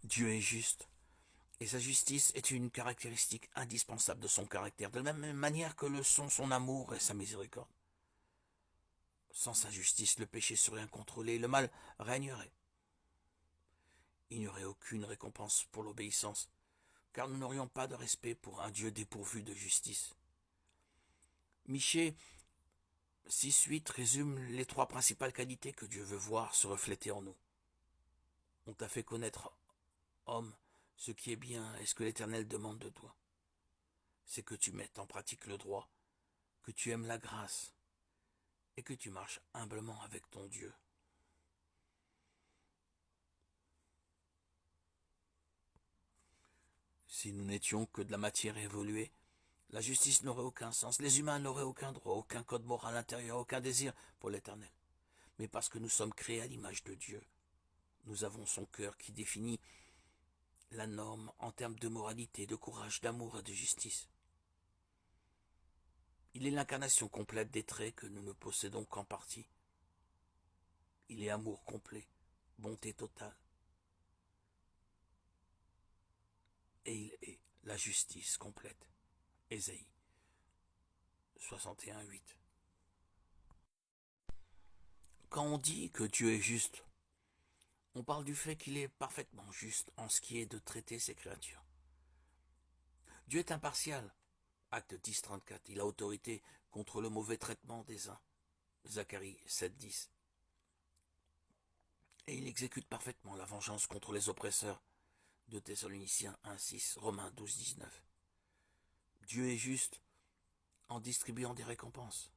Dieu est juste, et sa justice est une caractéristique indispensable de son caractère, de la même manière que le sont son amour et sa miséricorde. Sans sa justice, le péché serait incontrôlé, le mal régnerait. Il n'y aurait aucune récompense pour l'obéissance, car nous n'aurions pas de respect pour un Dieu dépourvu de justice. Michée 6.8 résume les trois principales qualités que Dieu veut voir se refléter en nous. On t'a fait connaître, homme, ce qui est bien et ce que l'Éternel demande de toi. C'est que tu mettes en pratique le droit, que tu aimes la grâce et que tu marches humblement avec ton Dieu. Si nous n'étions que de la matière évoluée, la justice n'aurait aucun sens, les humains n'auraient aucun droit, aucun code moral intérieur, aucun désir pour l'Éternel. Mais parce que nous sommes créés à l'image de Dieu, nous avons son cœur qui définit la norme en termes de moralité, de courage, d'amour et de justice. Il est l'incarnation complète des traits que nous ne possédons qu'en partie. Il est amour complet, bonté totale, et il est la justice complète. Ésaïe 61.8. Quand on dit que Dieu est juste, on parle du fait qu'il est parfaitement juste en ce qui est de traiter ses créatures. Dieu est impartial. Acte 10.34. Il a autorité contre le mauvais traitement des uns. Zacharie 7.10. Et il exécute parfaitement la vengeance contre les oppresseurs. De Thessaloniciens 1.6, Romains 12.19. Dieu est juste en distribuant des récompenses.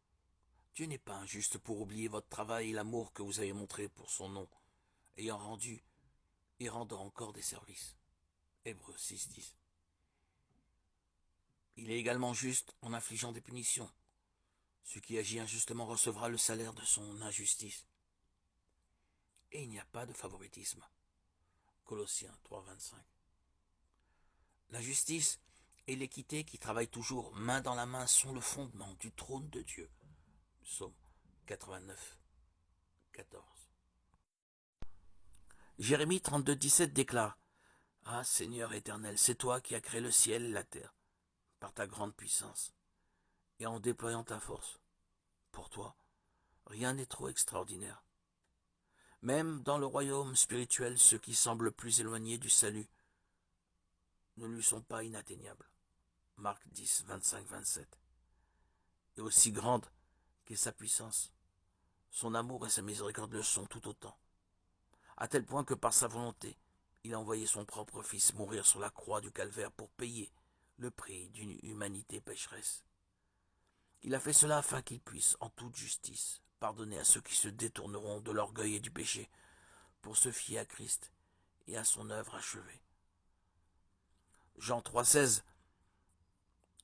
Dieu n'est pas injuste pour oublier votre travail et l'amour que vous avez montré pour son nom, ayant rendu et rendant encore des services. Hébreux 6.10. Il est également juste en infligeant des punitions. Celui qui agit injustement recevra le salaire de son injustice. Et il n'y a pas de favoritisme. Colossiens 3.25. La justice et l'équité qui travaillent toujours main dans la main sont le fondement du trône de Dieu. Psaume 89, 14. Jérémie 32.17 déclare: Ah Seigneur éternel, c'est toi qui as créé le ciel et la terre, par ta grande puissance, et en déployant ta force. Pour toi, rien n'est trop extraordinaire. Même dans le royaume spirituel, ceux qui semblent plus éloignés du salut ne lui sont pas inatteignables. Marc 10, 25, 27. Et aussi grande qu'est sa puissance, son amour et sa miséricorde le sont tout autant. À tel point que par sa volonté, il a envoyé son propre Fils mourir sur la croix du calvaire pour payer le prix d'une humanité pécheresse. Il a fait cela afin qu'il puisse, en toute justice, pardonner à ceux qui se détourneront de l'orgueil et du péché pour se fier à Christ et à son œuvre achevée. Jean 3,16,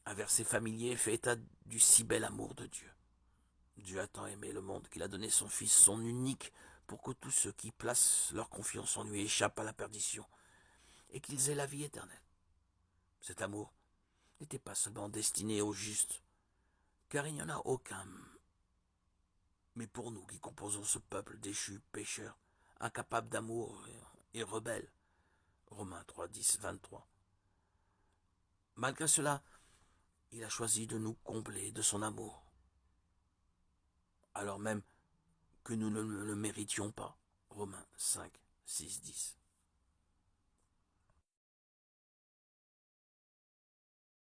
un verset familier, fait état du si bel amour de Dieu. Dieu a tant aimé le monde qu'il a donné son Fils, son unique, pour que tous ceux qui placent leur confiance en lui échappent à la perdition et qu'ils aient la vie éternelle. Cet amour n'était pas seulement destiné aux justes, car il n'y en a aucun, mais pour nous qui composons ce peuple déchu, pécheur, incapable d'amour et rebelle. Romains 3, 10, 23. Malgré cela, il a choisi de nous combler de son amour, alors même que nous ne le méritions pas. Romains 5, 6, 10.